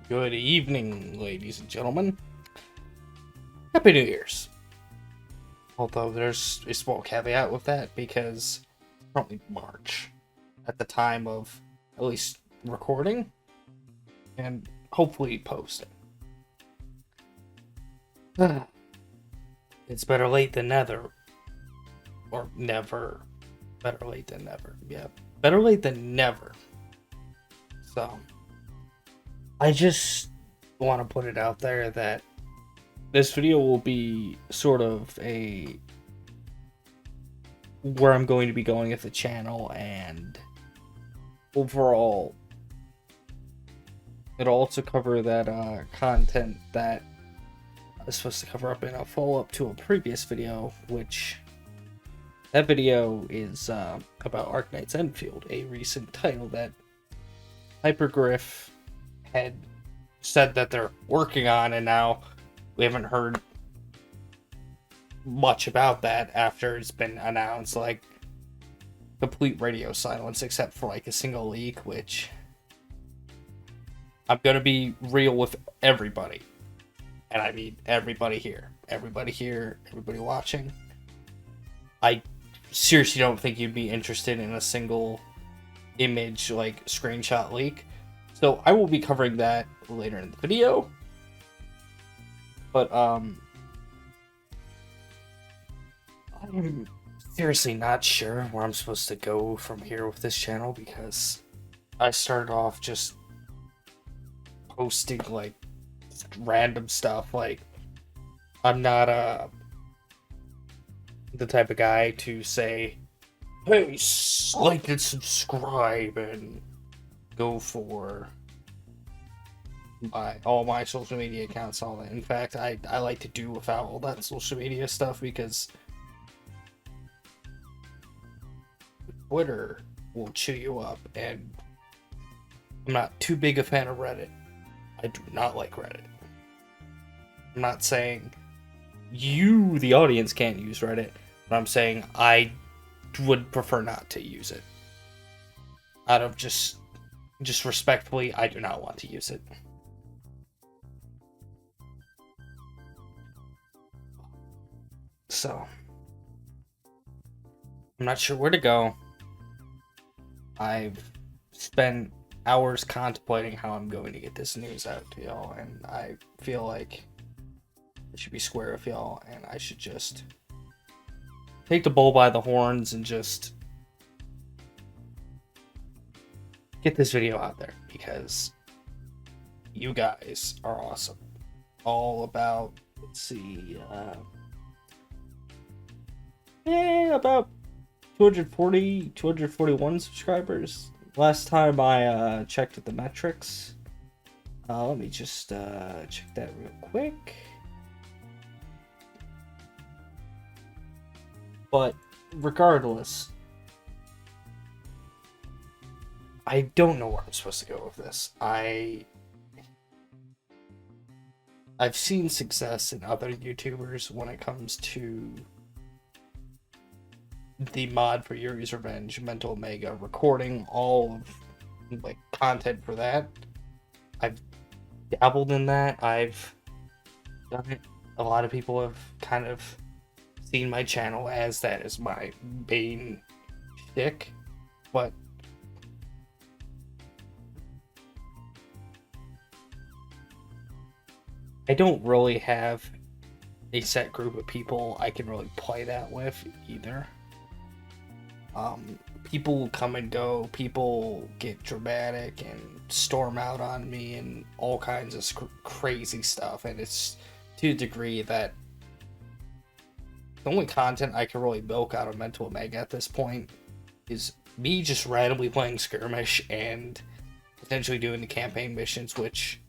Good evening, ladies and gentlemen. Happy New Year's. Although there's a small caveat with that because it's probably March at the time of at least recording and hopefully posting. It's better late than never. Or never. Better late than never. Yeah. Better late than never. So, I just want to put it out there that this video will be sort of a where I'm going to be going with the channel, and overall it'll also cover that content that I was supposed to cover up in a follow-up to a previous video, which that video is about Arknight's Endfield, a recent title that Hypergriff had said that they're working on, and now we haven't heard much about that after it's been announced. Like, complete radio silence except for like a single leak, which I'm gonna be real with everybody, and I mean everybody here, everybody watching. I seriously don't think you'd be interested in a single image like screenshot leak, so I will be covering that later in the video. But I'm seriously not sure where I'm supposed to go from here with this channel, because I started off just posting like random stuff. Like, I'm not the type of guy to say, hey, like and subscribe and go for all my social media accounts, all that. In fact, I like to do without all that social media stuff, because Twitter will chew you up, and I'm not too big a fan of Reddit. I do not like Reddit. I'm not saying you, the audience, can't use Reddit, but I'm saying I would prefer not to use it. Out of just respectfully, I do not want to use it. So, I'm not sure where to go. I've spent hours contemplating how I'm going to get this news out to y'all, and I feel like I should be square with y'all, and I should just take the bull by the horns and just get this video out there, because you guys are awesome. All about, let's see, about 240, 241 subscribers. Last time I checked the metrics. Let me just check that real quick. But regardless, I don't know where I'm supposed to go with this. I've seen success in other YouTubers when it comes to the mod for Yuri's Revenge, Mental Omega, recording all of like content for that. I've dabbled in that. I've done it. A lot of people have kind of seen my channel as that is my main shtick, but I don't really have a set group of people I can really play that with either. People come and go, people get dramatic and storm out on me and all kinds of crazy stuff, and it's to a degree that the only content I can really milk out of Mental Omega at this point is me just randomly playing skirmish and potentially doing the campaign missions, which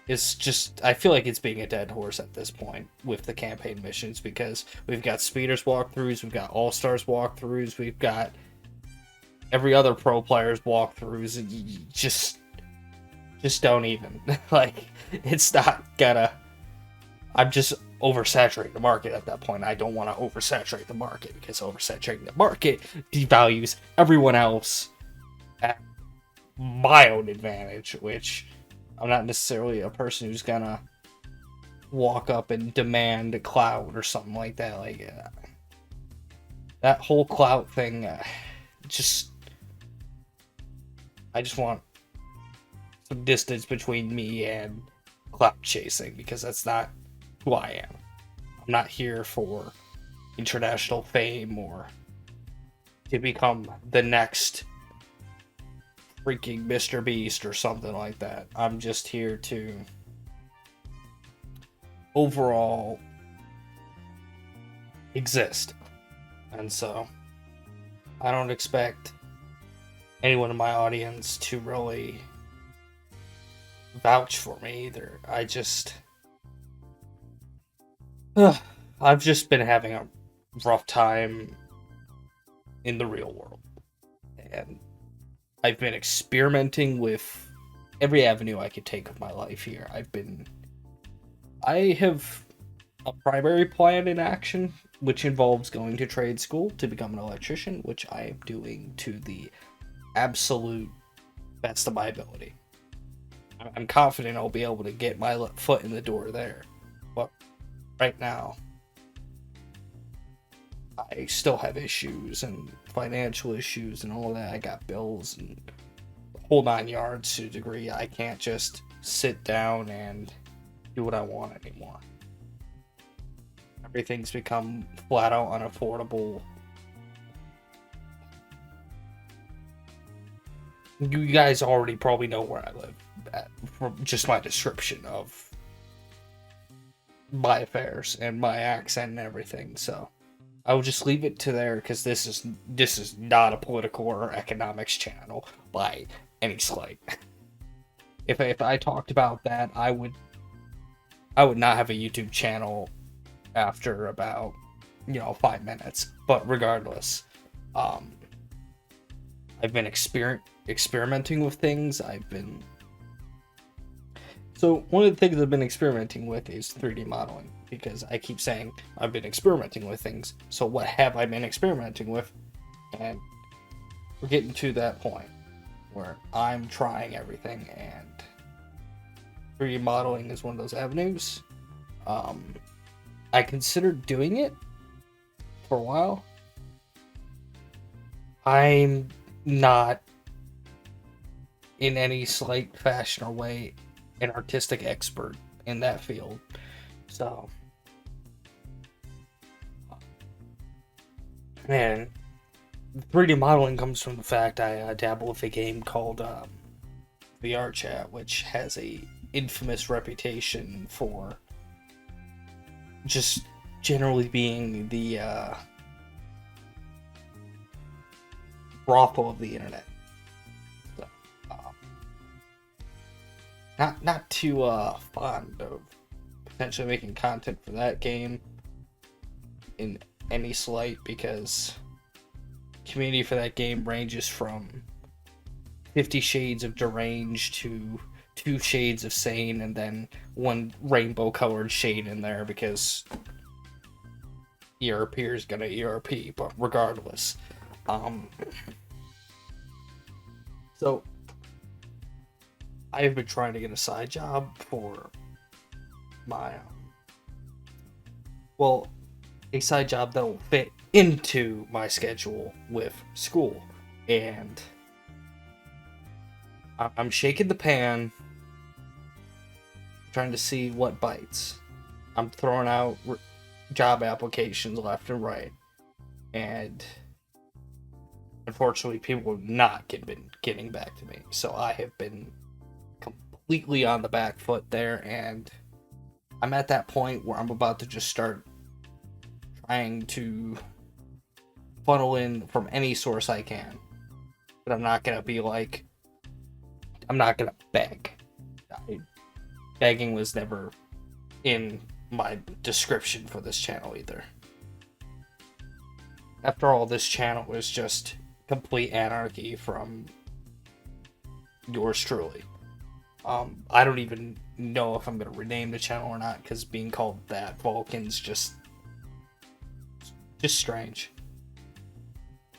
is just, I feel like it's being a dead horse at this point with the campaign missions, because we've got speeders walkthroughs, we've got all-stars walkthroughs, we've got every other pro player's walkthroughs, and you just don't even. Like, it's not gonna, I'm just oversaturating the market at that point. I don't want to oversaturate the market, because oversaturating the market devalues everyone else at my own advantage, which I'm not necessarily a person who's gonna walk up and demand a clout or something like that. Like that whole clout thing, just I just want some distance between me and clout chasing because that's not who I am. I'm not here for international fame or to become the next freaking Mr. Beast or something like that. I'm just here to overall exist. And so I don't expect anyone in my audience to really vouch for me either. I've just been having a rough time in the real world. And I've been experimenting with every avenue I could take of my life here. I have a primary plan in action, which involves going to trade school to become an electrician, which I am doing to the absolute best of my ability. I'm confident I'll be able to get my foot in the door there. But right now, I still have issues and financial issues and all that. I got bills and the whole 9 yards to a degree. I can't just sit down and do what I want anymore. Everything's become flat out unaffordable. You guys already probably know where I live from just my description of my affairs and my accent and everything. So I will just leave it to there because this is not a political or economics channel by any slight. If I talked about that, I would not have a YouTube channel after about 5 minutes. But regardless, I've been experimenting with things. So one of the things I've been experimenting with is 3D modeling, because I keep saying I've been experimenting with things. So what have I been experimenting with? And we're getting to that point where I'm trying everything, and 3D modeling is one of those avenues. I considered doing it for a while. I'm not in any slight fashion or way an artistic expert in that field. So, and 3D modeling comes from the fact I dabble with a game called VR Chat, which has a infamous reputation for just generally being the brothel of the internet. So, not too fond of potentially making content for that game in any slight, because community for that game ranges from 50 Shades of Deranged to 2 shades of sane, and then one rainbow colored shade in there because ERP is gonna ERP. But regardless, so I have been trying to get a side job for my a side job that will fit into my schedule with school, and I'm shaking the pan, trying to see what bites. I'm throwing out job applications left and right, and unfortunately people have not been getting back to me. So I have been completely on the back foot there, and I'm at that point where I'm about to just start trying to funnel in from any source I can. But I'm not gonna beg. Begging was never in my description for this channel either. After all, this channel is just complete anarchy from yours truly. I don't even know if I'm gonna rename the channel or not, because being called that Vulcan's just strange.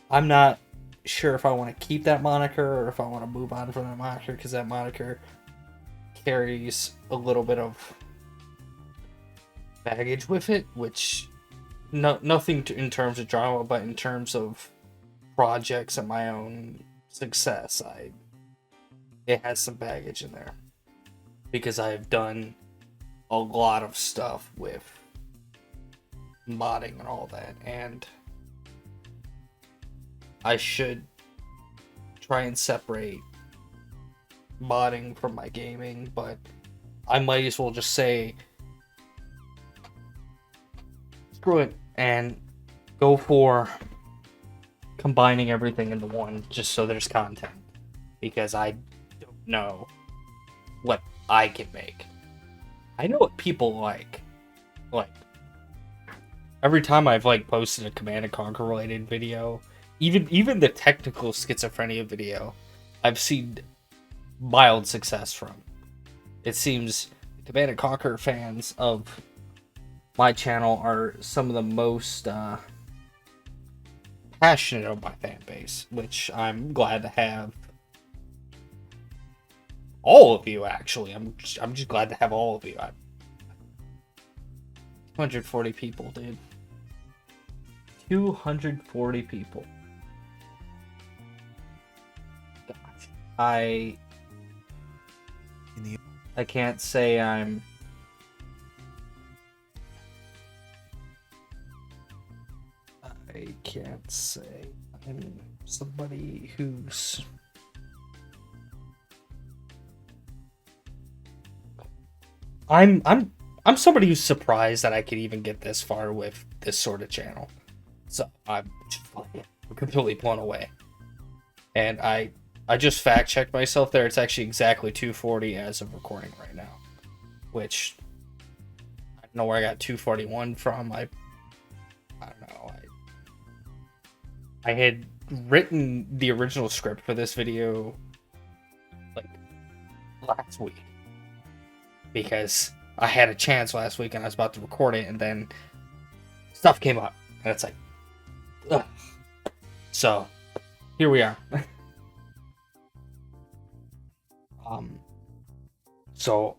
I'm not sure if I want to keep that moniker or if I want to move on from that moniker, because that moniker carries a little bit of baggage with it, which nothing in terms of drama, but in terms of projects and my own success, it has some baggage in there because I've done a lot of stuff with modding and all that, and I should try and separate modding from my gaming, but I might as well just say screw it and go for combining everything into one just so there's content, because I don't know what I can make. I know what people like every time I've posted a Command and Conquer related video, even the technical schizophrenia video, I've seen mild success from. It seems Command and Conquer fans of my channel are some of the most passionate of my fan base, which I'm glad to have. All of you, actually. I'm just glad to have all of you. 240 people, dude. 240 people. Gosh. I can't say I'm I can't say I'm somebody who's I'm somebody who's surprised that I could even get this far with this sort of channel. So I'm completely blown away. And I just fact checked myself there. It's actually exactly 240 as of recording right now, which I don't know where I got 241 from. I don't know. I had written the original script for this video last week because I had a chance last week and I was about to record it, and then stuff came up, and it's like, ugh. So here we are. So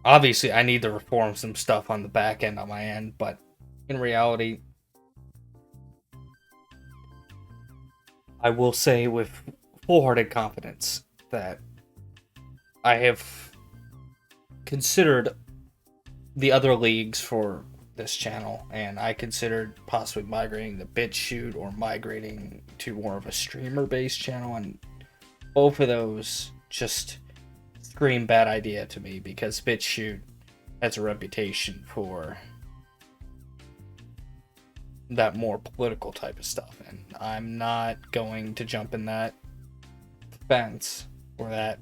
obviously I need to reform some stuff on the back end on my end, but in reality, I will say with full-hearted confidence that I have considered the other leagues for this channel, and I considered possibly migrating to BitChute or migrating to more of a streamer-based channel, and both of those just scream bad idea to me because BitChute has a reputation for that more political type of stuff, and I'm not going to jump in that fence or that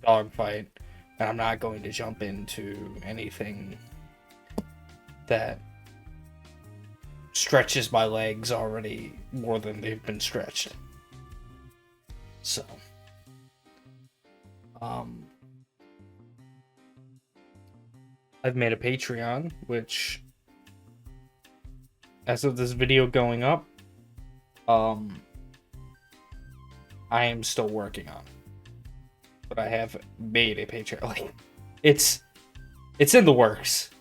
dogfight, and I'm not going to jump into anything that stretches my legs already more than they've been stretched. So I've made a Patreon, which as of this video going up, I am still working on. But I have made a Patreon. It's in the works.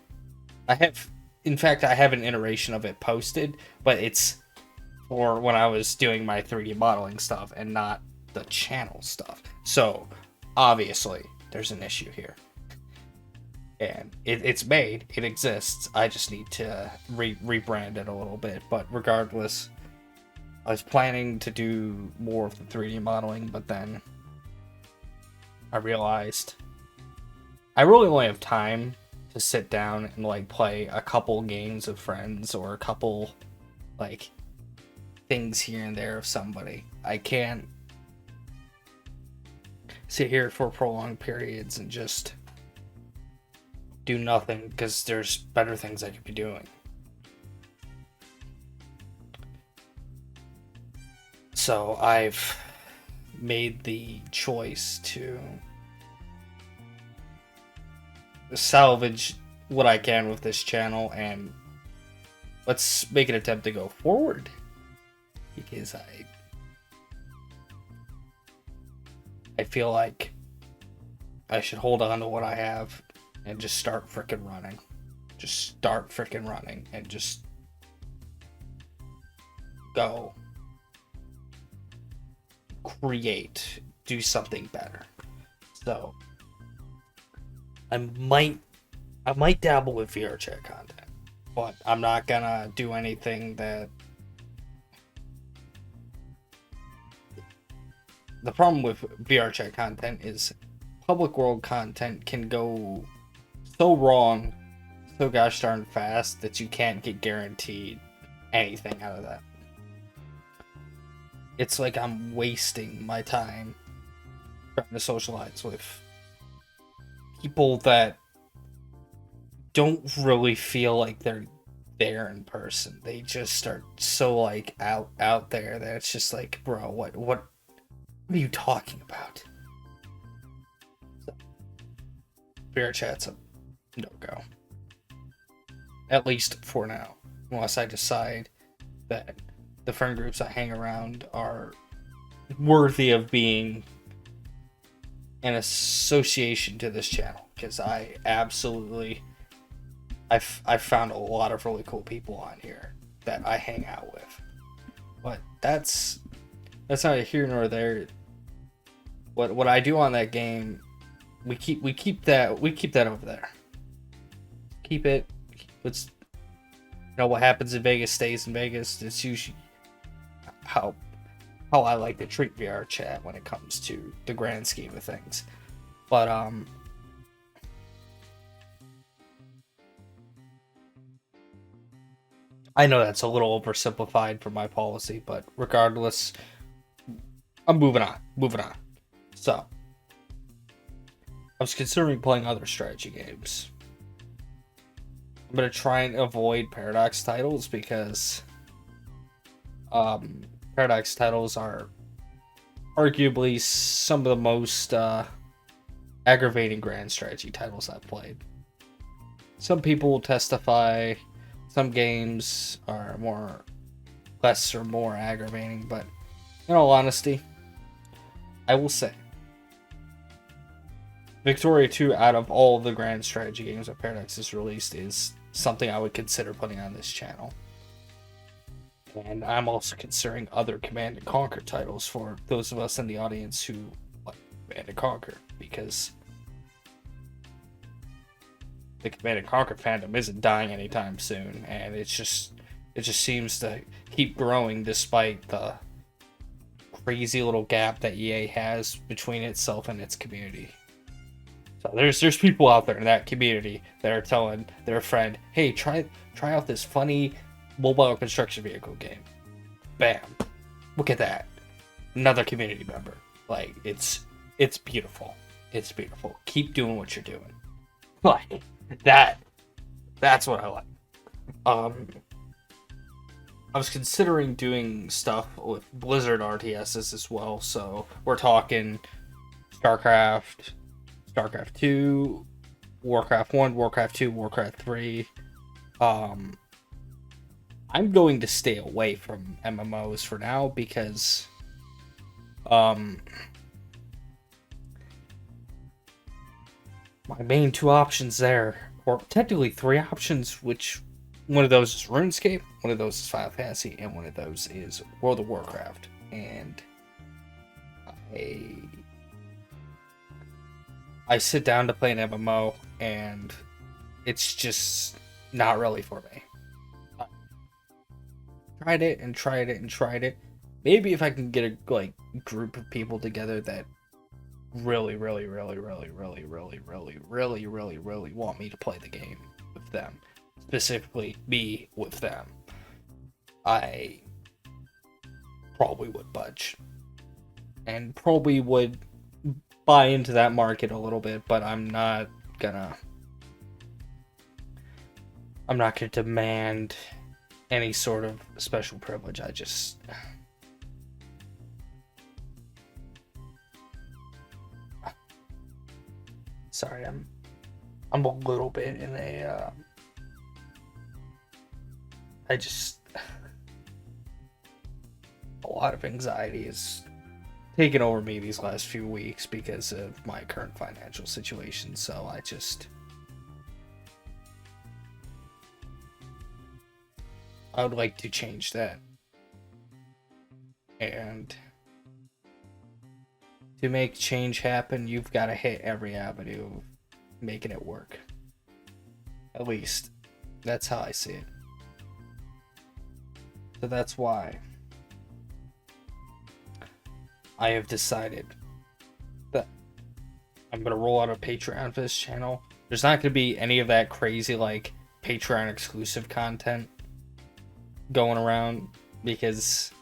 In fact, I have an iteration of it posted, but it's for when I was doing my 3D modeling stuff and not the channel stuff. So obviously there's an issue here. And it's made, it exists. I just need to rebrand it a little bit. But regardless, I was planning to do more of the 3D modeling, but then I realized I really only have time to sit down and play a couple games of friends or a couple things here and there of somebody. I can't sit here for prolonged periods and just do nothing because there's better things I could be doing. So I've made the choice to salvage what I can with this channel, and let's make an attempt to go forward, because I feel like I should hold on to what I have and just start freaking running. Just start freaking running and just go create, do something better. So I might dabble with VR chat content, but I'm not gonna do anything that. The problem with VR chat content is public world content can go so wrong so gosh darn fast that you can't get guaranteed anything out of that. It's like I'm wasting my time trying to socialize with people that don't really feel like they're there in person. They just are so like out there that it's just like, bro, what are you talking about? So, VR chat's a no-go. At least for now. Unless I decide that the friend groups I hang around are worthy of being an association to this channel. Because I absolutely... I've found a lot of really cool people on here that I hang out with. But that's neither here nor there. What I do on that game, we keep that over there. Keep it. It's, what happens in Vegas stays in Vegas. It's usually how I like to treat VR chat when it comes to the grand scheme of things. But I know that's a little oversimplified for my policy, but regardless, I'm moving on. So, I was considering playing other strategy games. I'm going to try and avoid Paradox titles because Paradox titles are arguably some of the most aggravating grand strategy titles I've played. Some people will testify some games are less or more aggravating, but in all honesty, I will say Victoria 2 out of all the grand strategy games that Paradox has released is something I would consider putting on this channel. And I'm also considering other Command & Conquer titles for those of us in the audience who like Command & Conquer, because the Command & Conquer fandom isn't dying anytime soon, and it just seems to keep growing despite the crazy little gap that EA has between itself and its community. So there's people out there in that community that are telling their friend, hey, try out this funny mobile construction vehicle game. Bam. Look at that. Another community member. Like, it's beautiful. It's beautiful. Keep doing what you're doing. Like, that's what I like. I was considering doing stuff with Blizzard RTSs as well, so we're talking StarCraft 2, Warcraft 1, Warcraft 2, Warcraft 3. I'm going to stay away from MMOs for now because my main two options there, or technically three options, which one of those is RuneScape, one of those is Final Fantasy, and one of those is World of Warcraft. And I sit down to play an MMO, and it's just not really for me. Tried it. Maybe if I can get a group of people together that really want me to play the game with them, specifically me with them, I probably would budge and probably would buy into that market a little bit, but I'm not gonna demand any sort of special privilege. Sorry, I'm a little bit in a a lot of anxiety is taken over me these last few weeks because of my current financial situation. So I would like to change that. And to make change happen, you've got to hit every avenue of making it work. At least, that's how I see it. So that's why I have decided that I'm going to roll out a Patreon for this channel. There's not going to be any of that crazy, like, Patreon exclusive content going around, because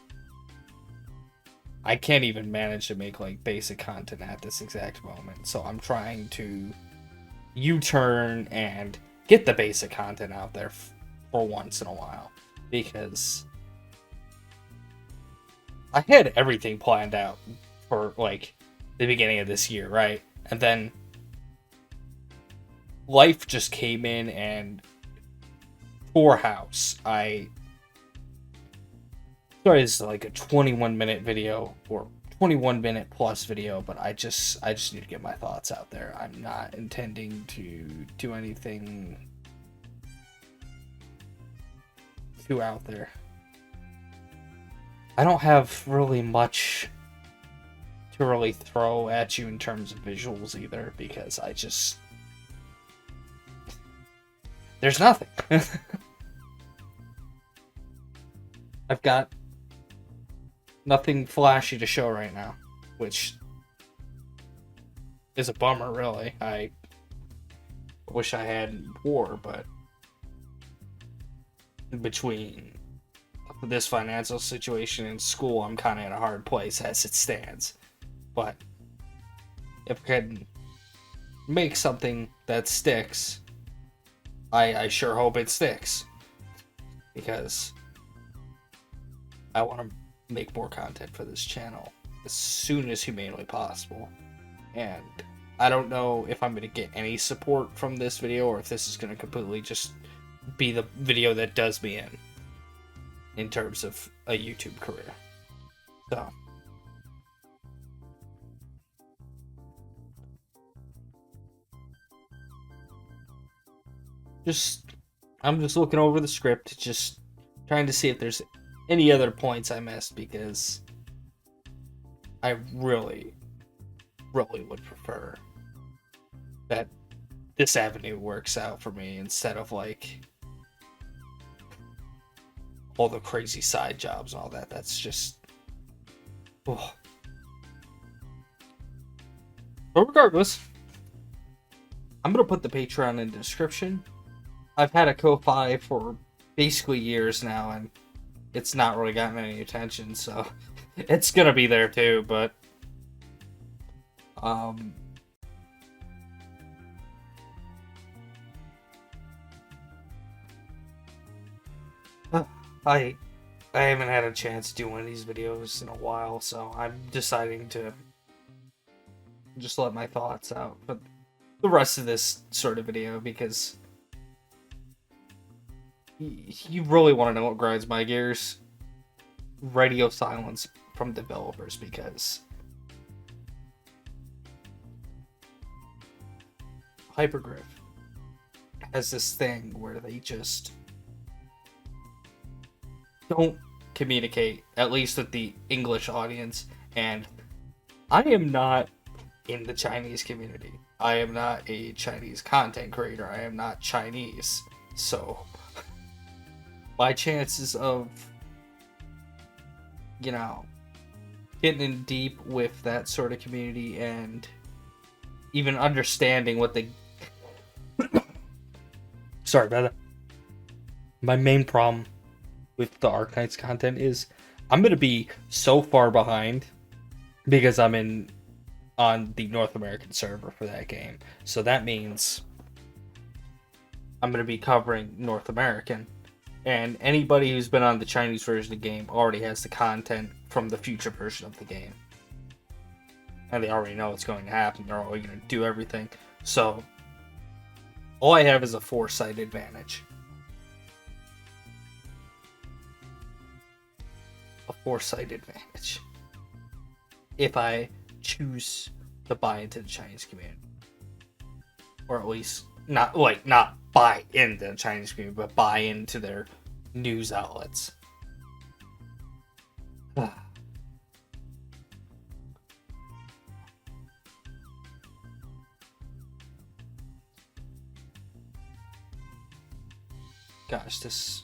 I can't even manage to make, like, basic content at this exact moment. So I'm trying to U-turn and get the basic content out there for once in a while, because I had everything planned out for, like, the beginning of this year, right? And then life just came in and tore house. Sorry, this is like a 21-minute video, or 21-minute plus video, but I just need to get my thoughts out there. I'm not intending to do anything too out there. I don't have really much to really throw at you in terms of visuals either, because there's nothing. I've got nothing flashy to show right now, which is a bummer, really. I wish I had more, but between this financial situation and school, I'm kind of in a hard place as it stands. But if I can make something that sticks, I sure hope it sticks, because I want to make more content for this channel as soon as humanly possible. And I don't know if I'm going to get any support from this video, or if this is going to completely just be the video that does me in terms of a YouTube career. So I'm just looking over the script, just trying to see if there's any other points I missed, because I really would prefer that this avenue works out for me, instead of, like, all the crazy side jobs and all that. That's just... Oh. But regardless, I'm going to put the Patreon in the description. I've had a Ko-Fi for basically years now, and it's not really gotten any attention, so it's going to be there too, but I haven't had a chance to do one of these videos in a while, so I'm deciding to just let my thoughts out for the rest of this sort of video, because you really want to know what grinds my gears? Radio silence from developers, because Hypergriff has this thing where they just don't communicate, at least with the English audience. And I am not in the Chinese community. I am not a Chinese content creator. I am not Chinese. So my chances of, you know, getting in deep with that sort of community and even understanding what they... Sorry about that. My main problem with the Arknights content is I'm going to be so far behind, because I'm on the North American server for that game. So that means I'm going to be covering North American, and anybody who's been on the Chinese version of the game already has the content from the future version of the game. And they already know what's going to happen. They're already going to do everything. So all I have is a foresight advantage. A foresight advantage. if I choose to buy into the Chinese community. Or at least not buy into the Chinese community, but buy into their news outlets. Gosh, this...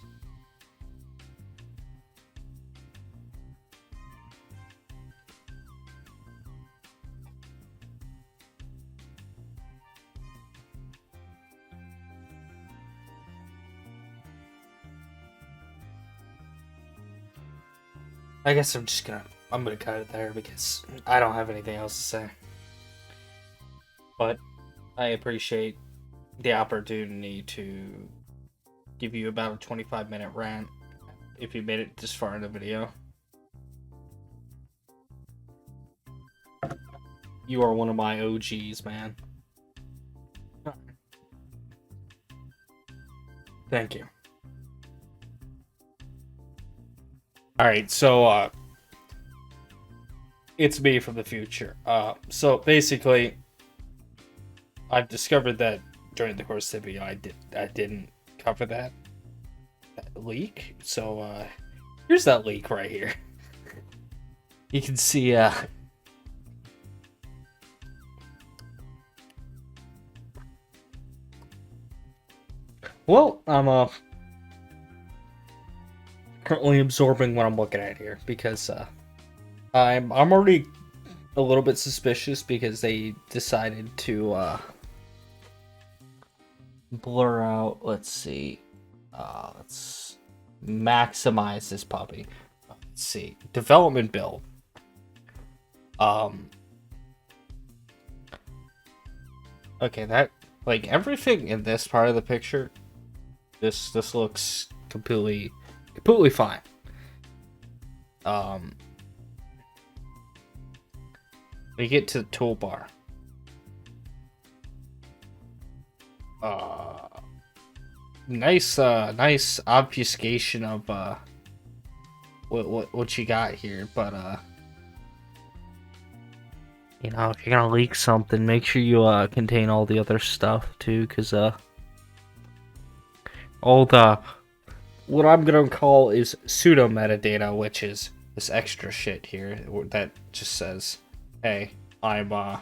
I guess I'm gonna cut it there because I don't have anything else to say. But I appreciate the opportunity to give you about a 25-minute rant if you made it this far in the video. You are one of my OGs, man. Thank you. Alright, so, it's me from the future. So basically, I've discovered that during the course of the video, I didn't cover that leak. So, here's that leak right here. You can see, well, I'm, currently absorbing what I'm looking at here because I'm already a little bit suspicious because they decided to blur out. Let's see, let's maximize this puppy. Let's see, development build. Okay, that, like, everything in this part of the picture, this looks completely fine. We get to the toolbar. Nice obfuscation of what you got here, but you know, if you're gonna leak something, make sure you contain all the other stuff too, because all the what I'm gonna call is pseudo metadata, which is this extra shit here that just says, "Hey, I'm on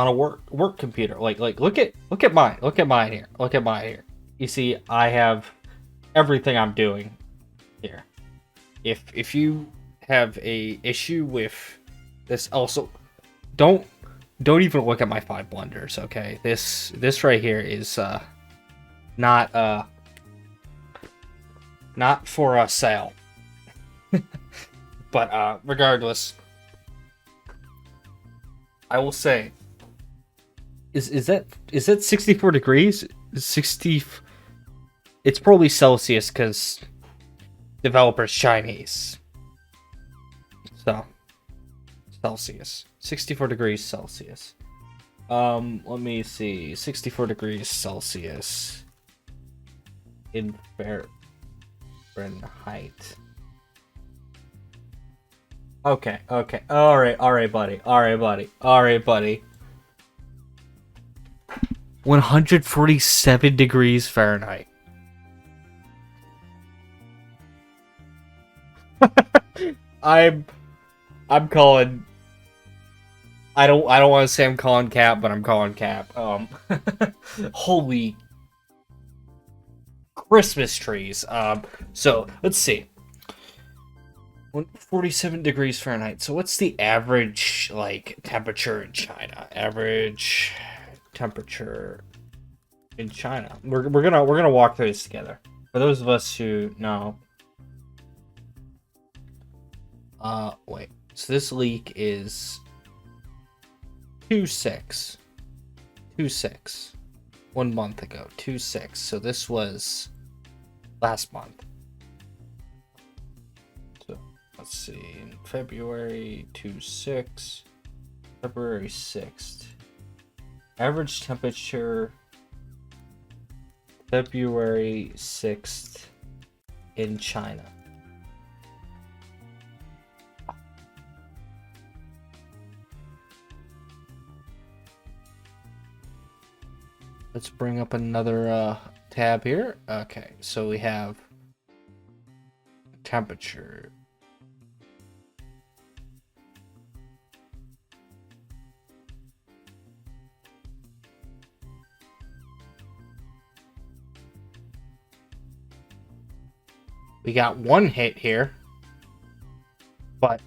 a work computer." Like look at mine. Look at mine here. Look at mine here. You see, I have everything I'm doing here. If you have a issue with this, also don't even look at my 5 blunders. Okay, this right here is not for sale. But regardless, I will say, is that 64 degrees? 60. It's probably Celsius because developer's Chinese. So Celsius, 64 degrees Celsius. Let me see, 64 degrees Celsius in Fahrenheit. Okay. All right, buddy. 147 degrees Fahrenheit. I'm calling. I don't want to say I'm calling cap, but I'm calling cap. Holy Christmas trees. So let's see. 47 degrees Fahrenheit. So what's the average, like, temperature in China? Average temperature in China. We're gonna walk through this together. For those of us who know. Wait. So this leak is 2.6. 2.6. 1 month ago. 2.6. So this was last month. So let's see. In February 2.6. February 6th. Average temperature February 6th in China. Let's bring up another tab here. Okay, so we have temperature. We got one hit here, but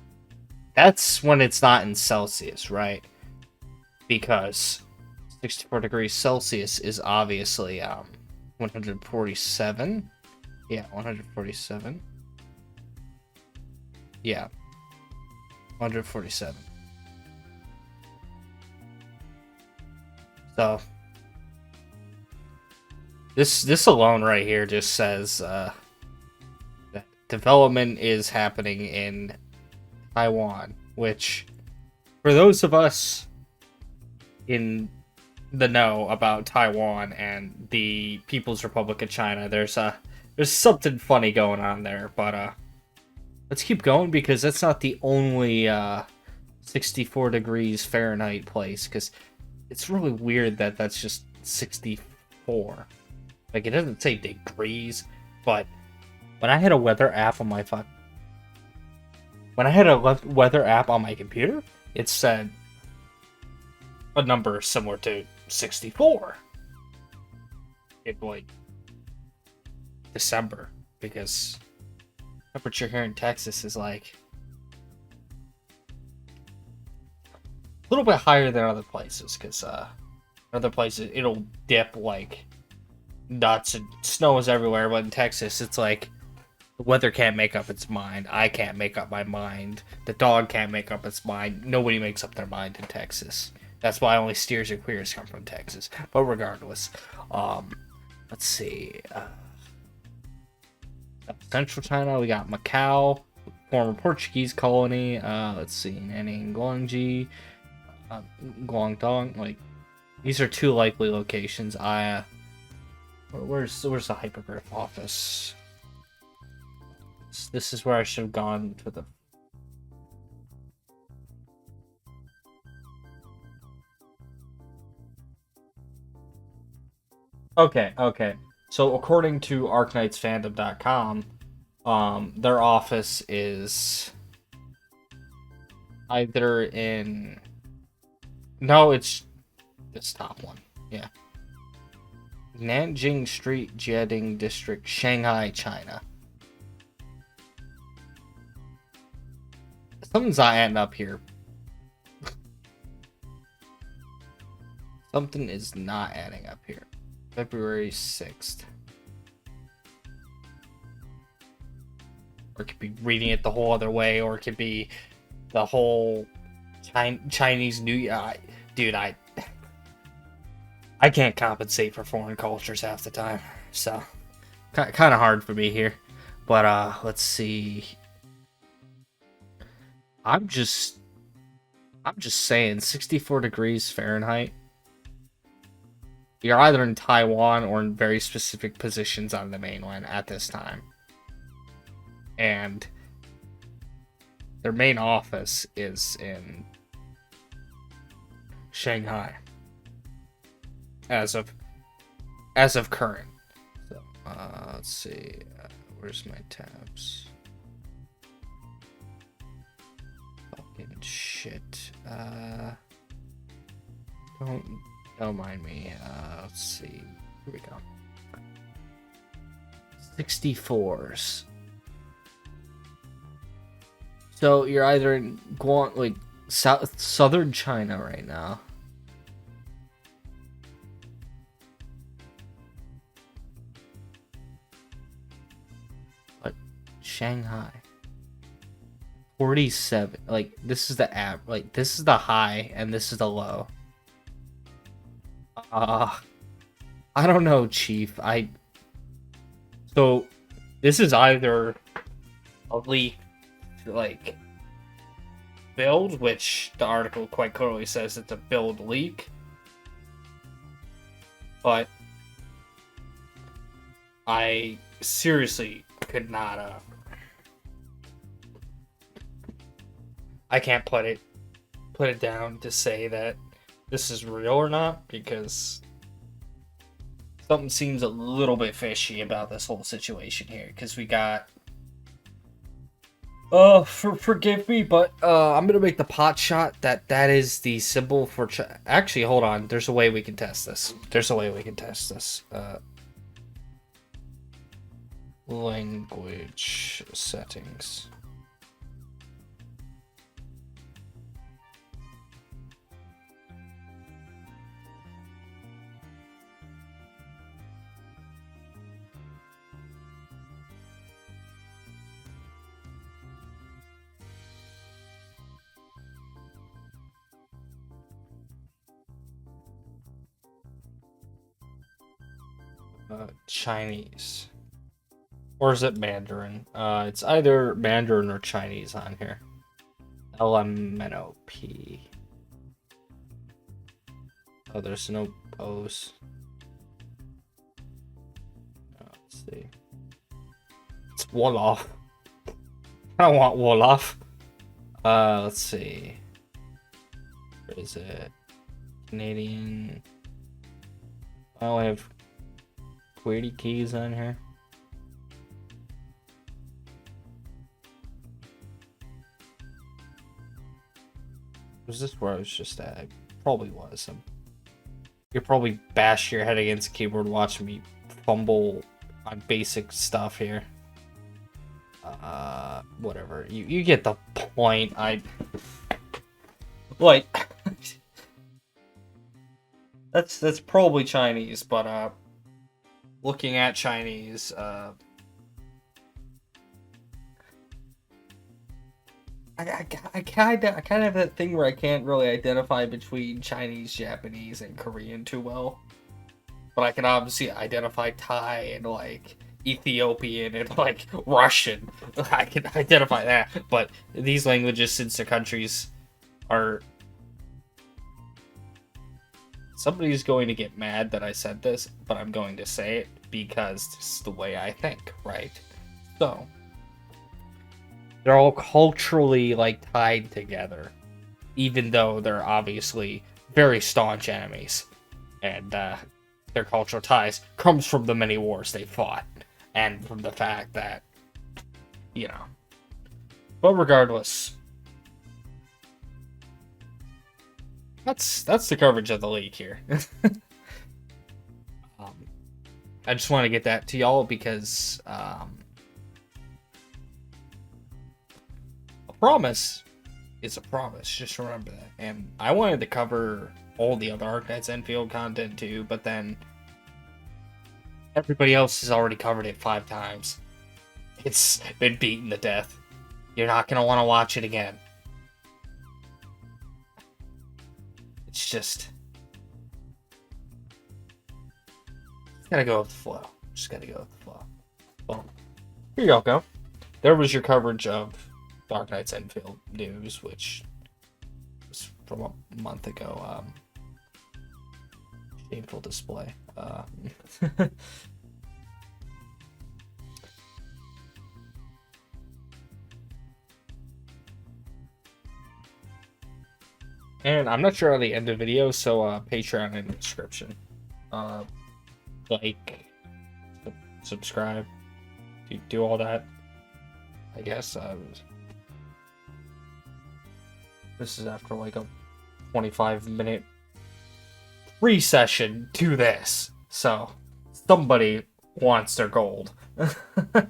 that's when it's not in Celsius, right? Because 64 degrees Celsius is obviously 147. Yeah, 147. Yeah, 147. So this alone right here just says that development is happening in Taiwan, which for those of us in the know about Taiwan and the People's Republic of China, there's something funny going on there, but let's keep going because that's not the only 64 degrees Fahrenheit place, because it's really weird that that's just 64. Like, it doesn't say degrees, but when I had a weather app on my phone, when I had a weather app on my computer, it said a number similar to 64 in like December, because temperature here in Texas is like a little bit higher than other places, because other places it'll dip like nuts and snow is everywhere, but in Texas it's like the weather can't make up its mind. I can't make up my mind. The dog can't make up its mind. Nobody makes up their mind in Texas. That's why only steers and queers come from Texas. But regardless, let's see. Central China, we got Macau, former Portuguese colony. Let's see, Nanning, Guangxi, Guangdong. Like, these are two likely locations. Where's the hypergraph office? This is where I should have gone to the. Okay. So according to ArkKnightsFandom.com, their office is either in. No, it's this top one. Yeah. Nanjing Street, Jiading District, Shanghai, China. Something's not adding up here. Something is not adding up here. February 6th. Or it could be reading it the whole other way, or it could be the whole Chinese New Year. Dude, I can't compensate for foreign cultures half the time, so kind of hard for me here. But let's see. I'm just saying, 64 degrees Fahrenheit. You're either in Taiwan or in very specific positions on the mainland at this time. And their main office is in Shanghai. As of current. So, let's see. Where's my tabs? Fucking shit. Don't mind me. Let's see. Here we go. 64s. So you're either in southern China right now. But Shanghai. 47. Like, this is the app. Like, this is the high and this is the low. I don't know, Chief. So this is either a leak, like, build, which the article quite clearly says it's a build leak, but I seriously could not I can't put it down to say that this is real or not, because something seems a little bit fishy about this whole situation here, because we got forgive me, but I'm gonna make the pot shot that is the symbol for actually, hold on, there's a way we can test this. Language settings. Chinese. Or is it Mandarin? It's either Mandarin or Chinese on here. LMNOP. Oh, there's no O's. Let's see. It's Wolof. I don't want Wolof. Let's see. Where is it? Canadian. I only have QWERTY keys on here. Was this where I was just at? I probably was. You'll probably bash your head against the keyboard watching me fumble on basic stuff here. Whatever. You get the point. That's probably Chinese, but looking at Chinese, I kind of have that thing where I can't really identify between Chinese, Japanese, and Korean too well. But I can obviously identify Thai and like Ethiopian and like Russian. I can identify that. But these languages, since the countries are... Somebody's going to get mad that I said this, but I'm going to say it because this is the way I think, right? So... they're all culturally like tied together, even though they're obviously very staunch enemies, and their cultural ties comes from the many wars they fought, and from the fact that, you know. But regardless, that's the coverage of the league here. I just want to get that to y'all because promise is a promise. Just remember that. And I wanted to cover all the other Arknights Enfield content too, but then everybody else has already covered it 5 times. It's been beaten to death. You're not going to want to watch it again. It's just... gotta go with the flow. Just gotta go with the flow. Well, here y'all go. There was your coverage of Dark Knight's Enfield news, which was from a month ago. Shameful display. And I'm not sure on the end of the video, so Patreon in the description. Like, subscribe, do all that. I guess this is after like a 25-minute pre-session to this, so somebody wants their gold. All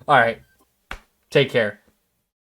right, take care.